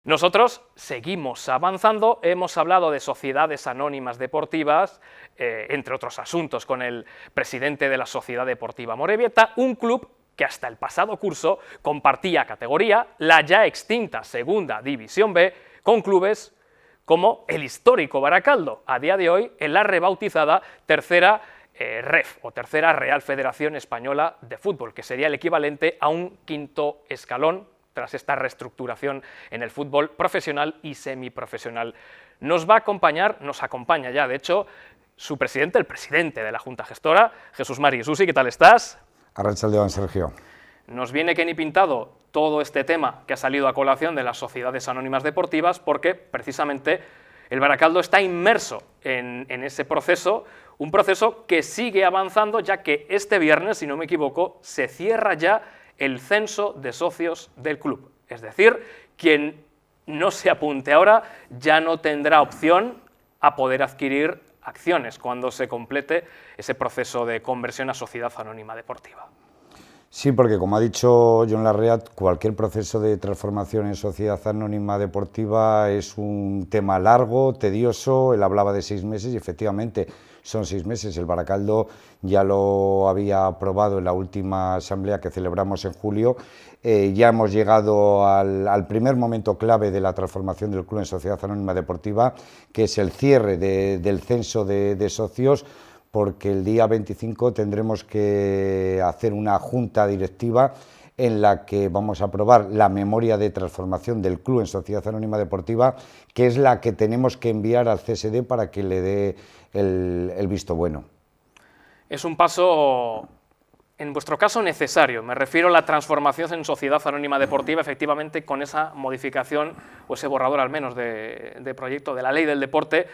Nosotros seguimos avanzando, hemos hablado de sociedades anónimas deportivas, entre otros asuntos, con el presidente de la Sociedad Deportiva Amorebieta, un club que hasta el pasado curso compartía categoría, la ya extinta Segunda División B, con clubes como el histórico Baracaldo, a día de hoy en la rebautizada Tercera REF, o Tercera Real Federación Española de Fútbol, que sería el equivalente a un quinto escalón tras esta reestructuración en el fútbol profesional y semiprofesional. Nos acompaña ya, de hecho, su presidente, el presidente de la Junta Gestora, Jesús Mari. Susi, ¿qué tal estás? Arratsaldeon, Sergio. Nos viene que ni pintado todo este tema que ha salido a colación de las sociedades anónimas deportivas, porque precisamente el Baracaldo está inmerso en ese proceso, un proceso que sigue avanzando, ya que este viernes, si no me equivoco, se cierra ya el censo de socios del club. Es decir, quien no se apunte ahora ya no tendrá opción a poder adquirir acciones cuando se complete ese proceso de conversión a sociedad anónima deportiva. Sí, porque como ha dicho Jon Larreat, cualquier proceso de transformación en sociedad anónima deportiva es un tema largo, tedioso. Él hablaba de 6 meses y efectivamente son 6 meses. El Baracaldo ya lo había aprobado en la última asamblea que celebramos en julio. Ya hemos llegado al primer momento clave de la transformación del club en sociedad anónima deportiva, que es el cierre del censo de socios, porque el día 25 tendremos que hacer una junta directiva en la que vamos a aprobar la memoria de transformación del club en sociedad anónima deportiva, que es la que tenemos que enviar al CSD para que le dé el visto bueno. Es un paso, en vuestro caso, necesario. Me refiero a la transformación en sociedad anónima deportiva, efectivamente, con esa modificación, o ese borrador al menos de proyecto de la ley del deporte.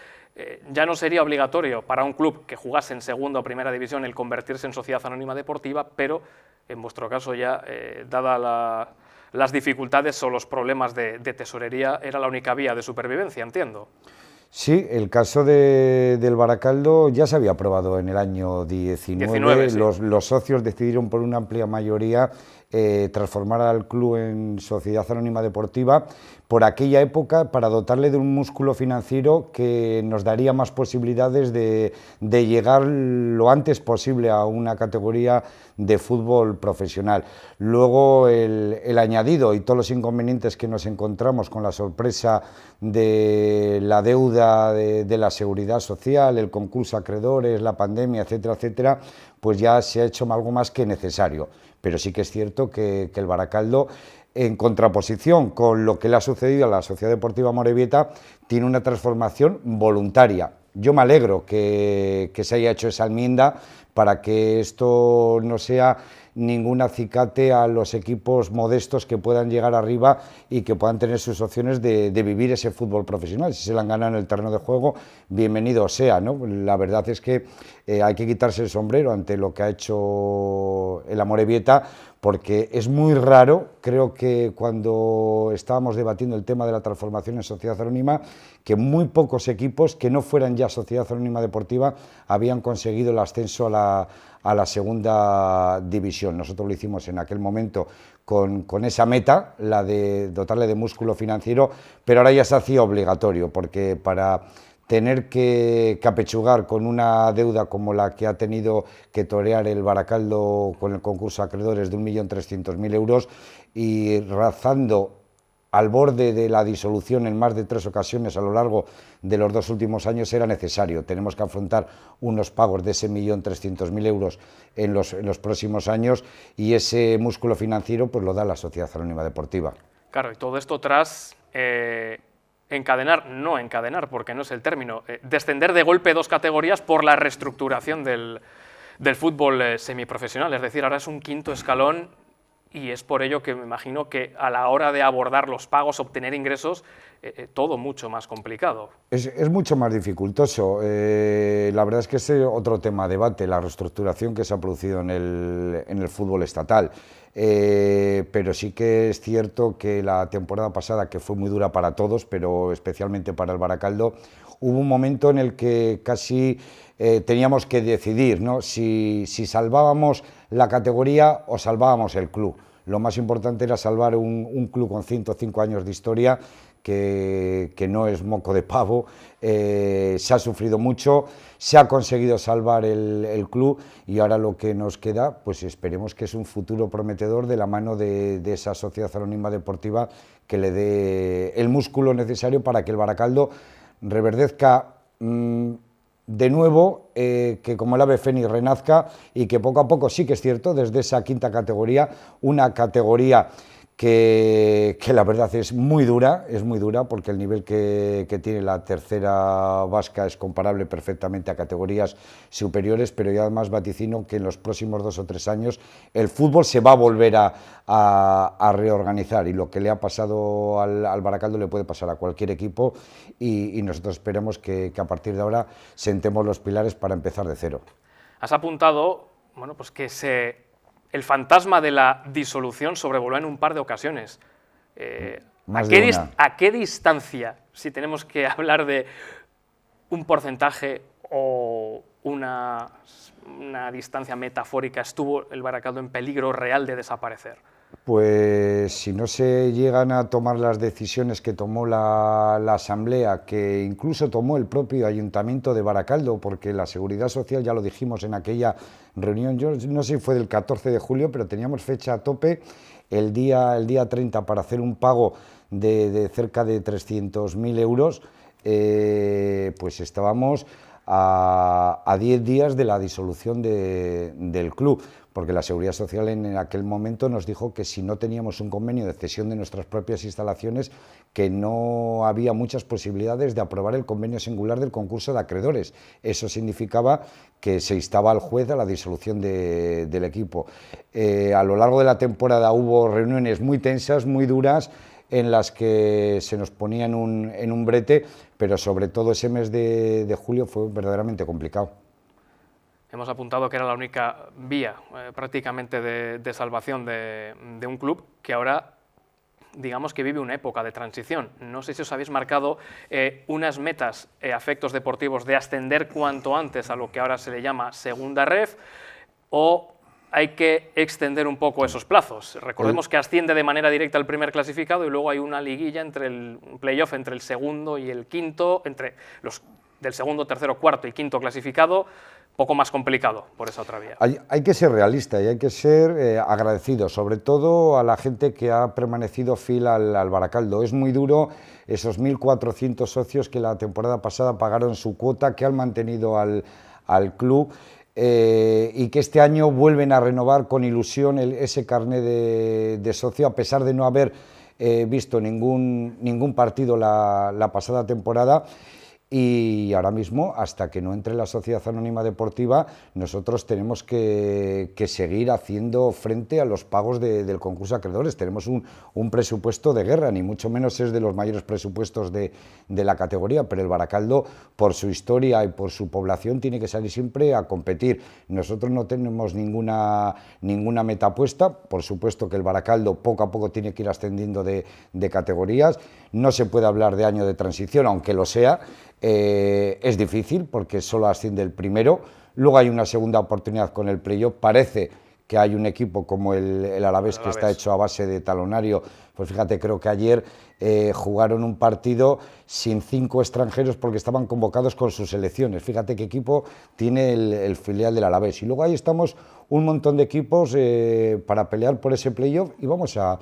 Ya no sería obligatorio para un club que jugase en segunda o primera división el convertirse en sociedad anónima deportiva, pero en vuestro caso ya, dadas las dificultades o los problemas de tesorería, era la única vía de supervivencia, entiendo. Sí, el caso del Baracaldo ya se había aprobado en el año 19. Sí. Los socios decidieron por una amplia mayoría transformar al club en sociedad anónima deportiva por aquella época, para dotarle de un músculo financiero que nos daría más posibilidades de llegar lo antes posible a una categoría de fútbol profesional. Luego el añadido y todos los inconvenientes que nos encontramos con la sorpresa de la deuda de la seguridad social, el concurso a acreedores, la pandemia, etcétera, etcétera, pues ya se ha hecho algo más que necesario. Pero sí que es cierto que el Baracaldo, en contraposición con lo que le ha sucedido a la Sociedad Deportiva Amorebieta, tiene una transformación voluntaria. Yo me alegro que se haya hecho esa enmienda para que esto no sea ningún acicate a los equipos modestos que puedan llegar arriba y que puedan tener sus opciones de vivir ese fútbol profesional. Si se la han ganado en el terreno de juego, bienvenido sea, ¿no? La verdad es que hay que quitarse el sombrero ante lo que ha hecho el Amorebieta, porque es muy raro. Creo que cuando estábamos debatiendo el tema de la transformación en sociedad anónima, que muy pocos equipos que no fueran ya sociedad anónima deportiva habían conseguido el ascenso a la segunda división. Nosotros lo hicimos en aquel momento con esa meta, la de dotarle de músculo financiero, pero ahora ya se hacía obligatorio, porque para tener que apechugar con una deuda como la que ha tenido que torear el Baracaldo con el concurso de acreedores de 1.300.000 euros y rozando al borde de la disolución en más de 3 ocasiones a lo largo de los 2 últimos años, era necesario. Tenemos que afrontar unos pagos de ese 1.300.000 euros en los próximos años, y ese músculo financiero pues lo da la Sociedad Anónima Deportiva. Claro, y todo esto tras no encadenar, porque no es el término, descender de golpe 2 categorías por la reestructuración del fútbol semiprofesional. Es decir, ahora es un quinto escalón. Y es por ello que me imagino que a la hora de abordar los pagos, obtener ingresos, todo mucho más complicado. Es mucho más dificultoso. La verdad es que es otro tema a debate, la reestructuración que se ha producido en el fútbol estatal. Pero sí que es cierto que la temporada pasada, que fue muy dura para todos, pero especialmente para el Baracaldo, hubo un momento en el que casi teníamos que decidir, ¿no?, si salvábamos la categoría o salvábamos el club. Lo más importante era salvar un club con 105 años de historia, que no es moco de pavo, se ha sufrido mucho, se ha conseguido salvar el club y ahora lo que nos queda, pues esperemos que es un futuro prometedor de la mano de esa sociedad anónima deportiva que le dé el músculo necesario para que el Baracaldo reverdezca de nuevo, que como el ave fénix renazca y que poco a poco, sí que es cierto, desde esa quinta categoría, una categoría que la verdad es muy dura porque el nivel que tiene la tercera vasca es comparable perfectamente a categorías superiores, pero yo además vaticino que en los próximos 2 o 3 años el fútbol se va a volver a reorganizar y lo que le ha pasado al Baracaldo le puede pasar a cualquier equipo y nosotros esperamos que a partir de ahora sentemos los pilares para empezar de cero. Has apuntado, bueno, pues que el fantasma de la disolución sobrevoló en un par de ocasiones. ¿A qué distancia, si tenemos que hablar de un porcentaje o una distancia metafórica, estuvo el Baracaldo en peligro real de desaparecer? Pues si no se llegan a tomar las decisiones que tomó la Asamblea, que incluso tomó el propio Ayuntamiento de Baracaldo, porque la Seguridad Social, ya lo dijimos en aquella reunión, yo no sé si fue del 14 de julio, pero teníamos fecha a tope, el día 30 para hacer un pago de cerca de 300.000 euros, pues estábamos a 10 días de la disolución del club, porque la Seguridad Social en aquel momento nos dijo que si no teníamos un convenio de cesión de nuestras propias instalaciones, que no había muchas posibilidades de aprobar el convenio singular del concurso de acreedores. Eso significaba que se instaba al juez a la disolución del equipo. A lo largo de la temporada hubo reuniones muy tensas, muy duras, en las que se nos ponía en un brete, pero sobre todo ese mes de julio fue verdaderamente complicado. Hemos apuntado que era la única vía prácticamente de salvación de un club que ahora, digamos que vive una época de transición. No sé si os habéis marcado unas metas a efectos deportivos de ascender cuanto antes a lo que ahora se le llama segunda ref, o hay que extender un poco esos plazos. Recordemos que asciende de manera directa el primer clasificado y luego hay una liguilla entre el playoff entre el segundo y el quinto, entre los del segundo, tercero, cuarto y quinto clasificado, poco más complicado por esa otra vía. Hay que ser realista y hay que ser agradecido, sobre todo a la gente que ha permanecido fiel al Baracaldo. Es muy duro esos 1.400 socios que la temporada pasada pagaron su cuota, que han mantenido al club, y que este año vuelven a renovar con ilusión ese carné de socio, a pesar de no haber visto ningún partido la pasada temporada. Y ahora mismo, hasta que no entre la Sociedad Anónima Deportiva, nosotros tenemos que seguir haciendo frente a los pagos del concurso de acreedores. Tenemos un presupuesto de guerra, ni mucho menos es de los mayores presupuestos de la categoría, pero el Baracaldo, por su historia y por su población, tiene que salir siempre a competir. Nosotros no tenemos ninguna meta puesta. Por supuesto que el Baracaldo poco a poco tiene que ir ascendiendo de categorías. No se puede hablar de año de transición, aunque lo sea. Es difícil porque solo asciende el primero, luego hay una segunda oportunidad con el playoff. Parece que hay un equipo como el Alavés, que está hecho a base de talonario. Pues fíjate, creo que ayer jugaron un partido sin 5 extranjeros porque estaban convocados con sus selecciones. Fíjate qué equipo tiene el filial del Alavés. Y luego ahí estamos un montón de equipos para pelear por ese playoff y vamos a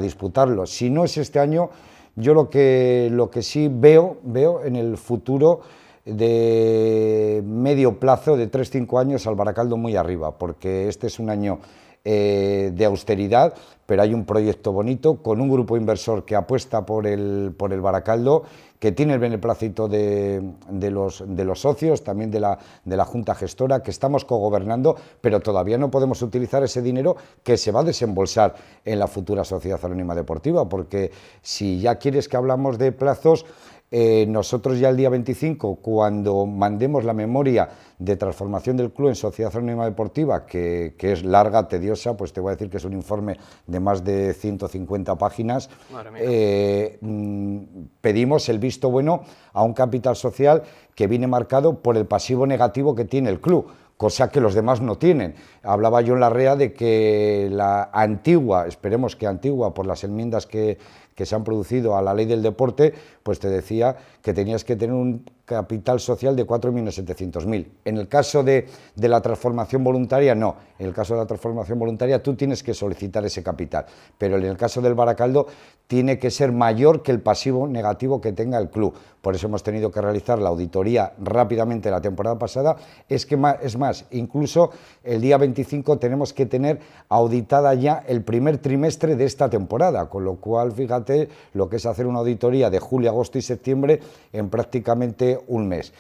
disputarlo. Si no es este año, yo lo que sí veo en el futuro de medio plazo, de 3-5 años, al Baracaldo muy arriba, porque este es un año de austeridad, pero hay un proyecto bonito con un grupo inversor que apuesta por el Baracaldo, que tiene el beneplácito de los socios, también de la Junta Gestora, que estamos cogobernando, pero todavía no podemos utilizar ese dinero que se va a desembolsar en la futura Sociedad Anónima Deportiva, porque si ya quieres que hablamos de plazos, nosotros ya el día 25, cuando mandemos la memoria de transformación del club en Sociedad Anónima Deportiva, que es larga, tediosa, pues te voy a decir que es un informe de más de 150 páginas, pedimos el visto bueno a un capital social que viene marcado por el pasivo negativo que tiene el club, cosa que los demás no tienen. Hablaba yo en la REA de que la antigua, esperemos que antigua, por las enmiendas que que se han producido a la ley del deporte, pues te decía que tenías que tener un capital social de 4.700.000. En el caso de la transformación voluntaria, no. En el caso de la transformación voluntaria tú tienes que solicitar ese capital, pero en el caso del Baracaldo tiene que ser mayor que el pasivo negativo que tenga el club. Por eso hemos tenido que realizar la auditoría rápidamente la temporada pasada. Es más, incluso el día 25 tenemos que tener auditada ya el primer trimestre de esta temporada, con lo cual fíjate lo que es hacer una auditoría de julio, agosto y septiembre en prácticamente un mes.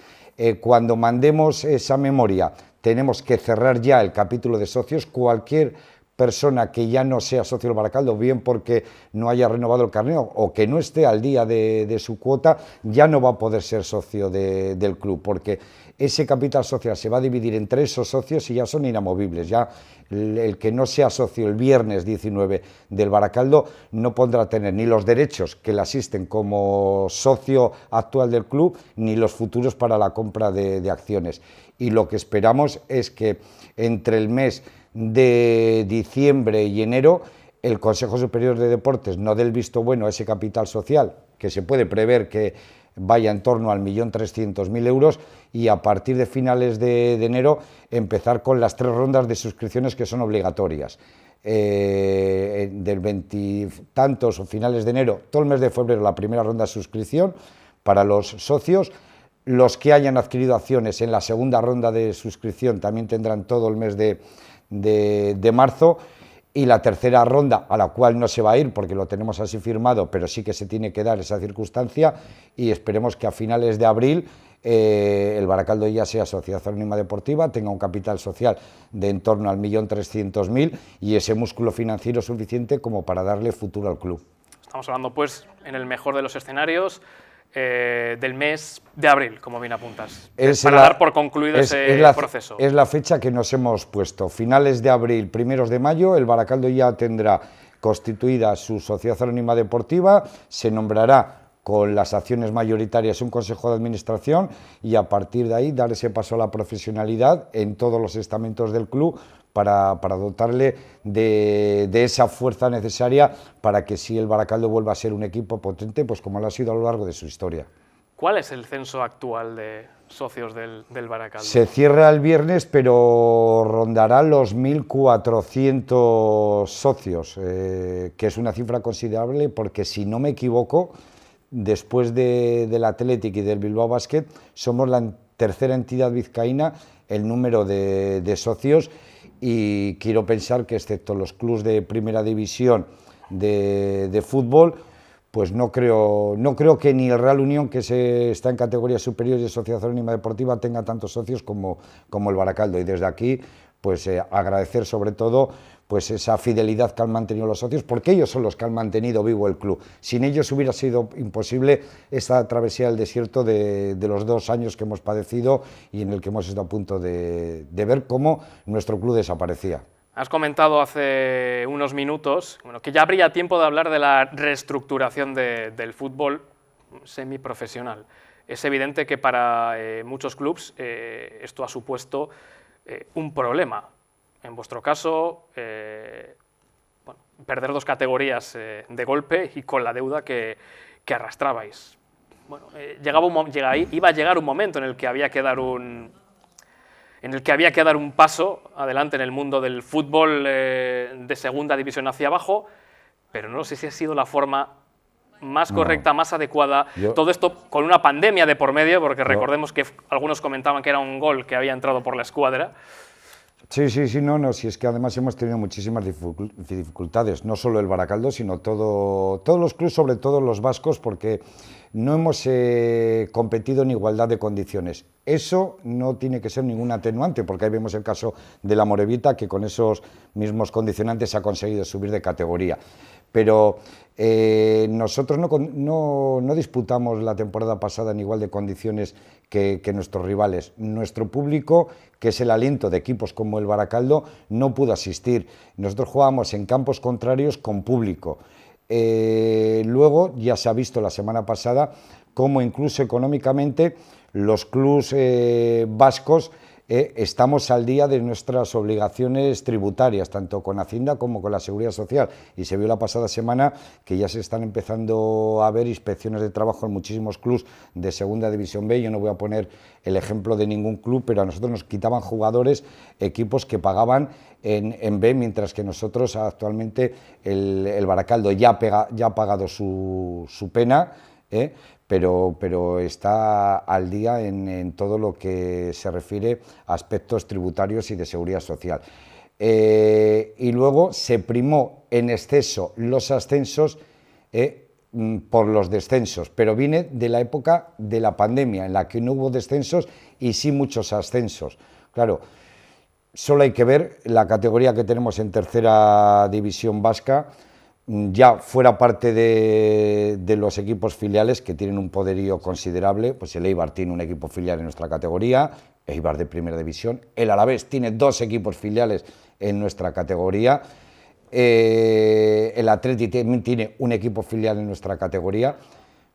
Cuando mandemos esa memoria tenemos que cerrar ya el capítulo de socios. Cualquier persona que ya no sea socio del Baracaldo, bien porque no haya renovado el carné o que no esté al día de su cuota, ya no va a poder ser socio del club, porque ese capital social se va a dividir entre esos socios y ya son inamovibles. Ya el que no sea socio el viernes 19 del Baracaldo no podrá tener ni los derechos que le asisten como socio actual del club, ni los futuros para la compra de acciones. Y lo que esperamos es que entre el mes de diciembre y enero el Consejo Superior de Deportes no dé el visto bueno a ese capital social, que se puede prever que vaya en torno al 1.300.000 euros, y a partir de finales de enero empezar con las 3 rondas de suscripciones que son obligatorias. Del 20 tantos o finales de enero, todo el mes de febrero la primera ronda de suscripción para los socios. Los que hayan adquirido acciones en la segunda ronda de suscripción también tendrán todo el mes de marzo, y la tercera ronda, a la cual no se va a ir porque lo tenemos así firmado, pero sí que se tiene que dar esa circunstancia, y esperemos que a finales de abril el Baracaldo ya sea Sociedad Anónima Deportiva, tenga un capital social de en torno al 1.300.000 y ese músculo financiero suficiente como para darle futuro al club. Estamos hablando, pues, en el mejor de los escenarios, del mes de abril, como bien apuntas, para dar por concluido ese proceso. Es la fecha que nos hemos puesto, finales de abril, primeros de mayo, el Baracaldo ya tendrá constituida su Sociedad Anónima Deportiva, se nombrará con las acciones mayoritarias un consejo de administración, y a partir de ahí dar ese paso a la profesionalidad en todos los estamentos del club, para dotarle de esa fuerza necesaria para que si el Baracaldo vuelva a ser un equipo potente, pues como lo ha sido a lo largo de su historia. ¿Cuál es el censo actual de socios del Baracaldo? Se cierra el viernes, pero rondará los 1.400 socios, que es una cifra considerable porque, si no me equivoco, después del Athletic y del Bilbao Basket, somos la tercera entidad vizcaína el número de socios, y quiero pensar que, excepto los clubes de primera división de fútbol, pues no creo que ni el Real Unión, que está en categorías superiores de Sociedad Anónima Deportiva, tenga tantos socios como el Baracaldo. Y desde aquí, pues agradecer sobre todo pues esa fidelidad que han mantenido los socios, porque ellos son los que han mantenido vivo el club. Sin ellos hubiera sido imposible esta travesía del desierto de los 2 años que hemos padecido y en el que hemos estado a punto de ver cómo nuestro club desaparecía. Has comentado hace unos minutos que ya habría tiempo de hablar de la reestructuración del fútbol semiprofesional. Es evidente que para muchos clubes esto ha supuesto un problema. En vuestro caso, perder 2 categorías de golpe y con la deuda que arrastrabais. Bueno, iba a llegar un momento en el que había que dar un paso adelante en el mundo del fútbol de segunda división hacia abajo, pero no sé si ha sido la forma más correcta, más adecuada. Todo esto con una pandemia de por medio, porque recordemos que algunos comentaban que era un gol que había entrado por la escuadra. Sí, si es que además hemos tenido muchísimas dificultades, no solo el Baracaldo, sino todos los clubes, sobre todo los vascos, porque no hemos competido en igualdad de condiciones. Eso no tiene que ser ningún atenuante, porque ahí vemos el caso de la Morevieta, que con esos mismos condicionantes ha conseguido subir de categoría. Pero nosotros no disputamos la temporada pasada en igual de condiciones que nuestros rivales. Nuestro público, que es el aliento de equipos como el Baracaldo, no pudo asistir. Nosotros jugábamos en campos contrarios con público. Luego ya se ha visto la semana pasada cómo incluso económicamente los clubes vascos estamos al día de nuestras obligaciones tributarias, tanto con Hacienda como con la Seguridad Social, y se vio la pasada semana que ya se están empezando a ver inspecciones de trabajo en muchísimos clubs de Segunda División B. Yo no voy a poner el ejemplo de ningún club, pero a nosotros nos quitaban jugadores, equipos que pagaban en B, mientras que nosotros actualmente el Baracaldo ya ha pagado su pena, pero está al día en todo lo que se refiere a aspectos tributarios y de seguridad social. Y luego se primó en exceso los ascensos por los descensos, pero viene de la época de la pandemia, en la que no hubo descensos y sí muchos ascensos. Claro, solo hay que ver la categoría que tenemos en tercera división vasca, ya fuera parte de los equipos filiales que tienen un poderío considerable. Pues el Eibar tiene un equipo filial en nuestra categoría, Eibar de primera división, el Alavés tiene 2 equipos filiales en nuestra categoría, el Atleti también tiene un equipo filial en nuestra categoría,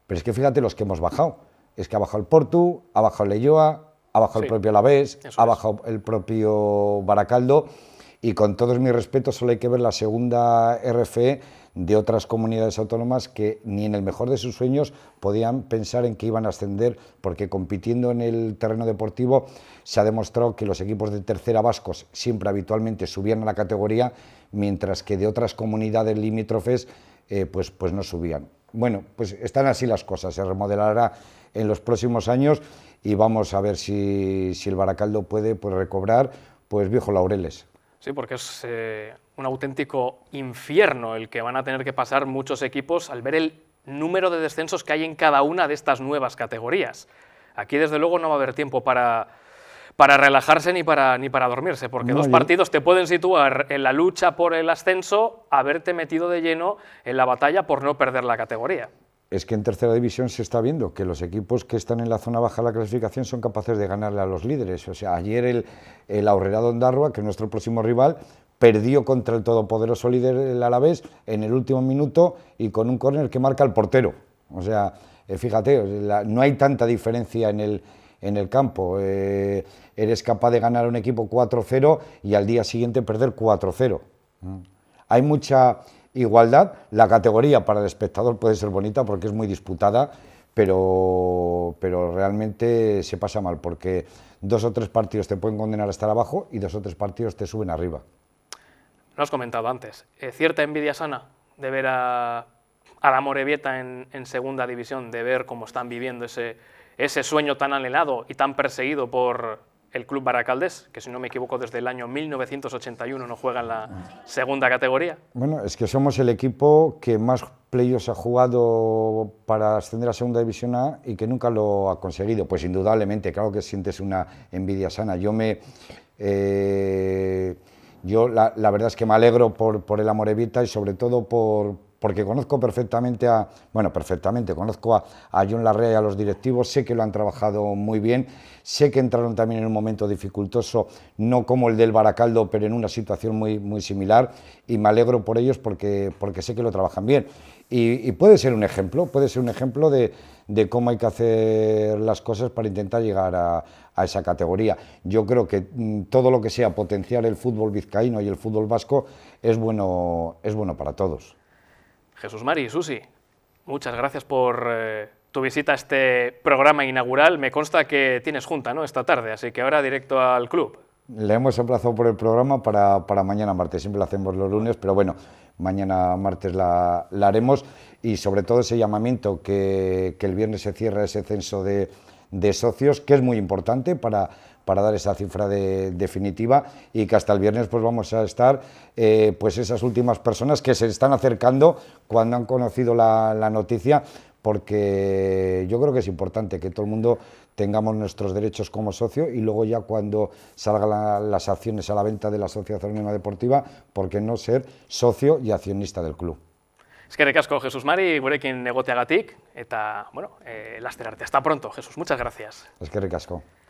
pero es que fíjate los que hemos bajado, es que ha bajado el Portu, ha bajado el Leioa, ha bajado el propio Alavés, ha bajado el propio Baracaldo, y con todos mis respetos solo hay que ver la segunda RFE de otras comunidades autónomas que ni en el mejor de sus sueños podían pensar en que iban a ascender, porque compitiendo en el terreno deportivo se ha demostrado que los equipos de tercera vascos siempre habitualmente subían a la categoría, mientras que de otras comunidades limítrofes pues no subían. Bueno, pues están así las cosas, se remodelará en los próximos años y vamos a ver si el Baracaldo puede recobrar viejos laureles. Sí, porque es un auténtico infierno el que van a tener que pasar muchos equipos al ver el número de descensos que hay en cada una de estas nuevas categorías. Aquí, desde luego, no va a haber tiempo para relajarse ni para dormirse, porque dos partidos te pueden situar en la lucha por el ascenso a haberte metido de lleno en la batalla por no perder la categoría. Es que en tercera división se está viendo que los equipos que están en la zona baja de la clasificación son capaces de ganarle a los líderes. O sea, ayer el Aurrera de Ondarroa, que es nuestro próximo rival, perdió contra el todopoderoso líder, el Alavés, en el último minuto y con un córner que marca el portero. O sea, fíjate, no hay tanta diferencia en el campo. Eres capaz de ganar a un equipo 4-0 y al día siguiente perder 4-0. Hay mucha igualdad. La categoría para el espectador puede ser bonita porque es muy disputada, pero realmente se pasa mal, porque 2 o 3 partidos te pueden condenar a estar abajo y 2 o 3 partidos te suben arriba. Lo has comentado antes, cierta envidia sana de ver a la Amorebieta en segunda división, de ver cómo están viviendo ese sueño tan anhelado y tan perseguido por el club baracaldés, que si no me equivoco desde el año 1981 no juega en la segunda categoría. Bueno, es que somos el equipo que más playoffs ha jugado para ascender a segunda división A y que nunca lo ha conseguido. Pues indudablemente, claro que sientes una envidia sana. Yo la verdad es que me alegro por el Amorebieta y sobre todo porque conozco perfectamente conozco a John Larrea y a los directivos, sé que lo han trabajado muy bien, sé que entraron también en un momento dificultoso, no como el del Baracaldo, pero en una situación muy similar, y me alegro por ellos porque sé que lo trabajan bien. Y puede ser un ejemplo de cómo hay que hacer las cosas para intentar llegar a esa categoría. Yo creo que todo lo que sea potenciar el fútbol vizcaíno y el fútbol vasco es bueno para todos. Jesús Mari, Susi, muchas gracias por tu visita a este programa inaugural. Me consta que tienes junta, ¿no?, esta tarde, así que ahora directo al club. Le hemos emplazado por el programa para mañana martes, siempre lo hacemos los lunes, pero bueno, mañana martes la haremos, y sobre todo ese llamamiento que el viernes se cierra ese censo de socios, que es muy importante para dar esa cifra definitiva, y que hasta el viernes pues vamos a estar esas últimas personas que se están acercando cuando han conocido la noticia, porque yo creo que es importante que todo el mundo tengamos nuestros derechos como socio, y luego ya cuando salgan las acciones a la venta de la Sociedad Anónima Deportiva, ¿por qué no ser socio y accionista del club? Eskerrik asko, Jesús Mari, gurekin egoteagatik, eta, laster arte. Hasta pronto, Jesús, muchas gracias. Eskerrik asko.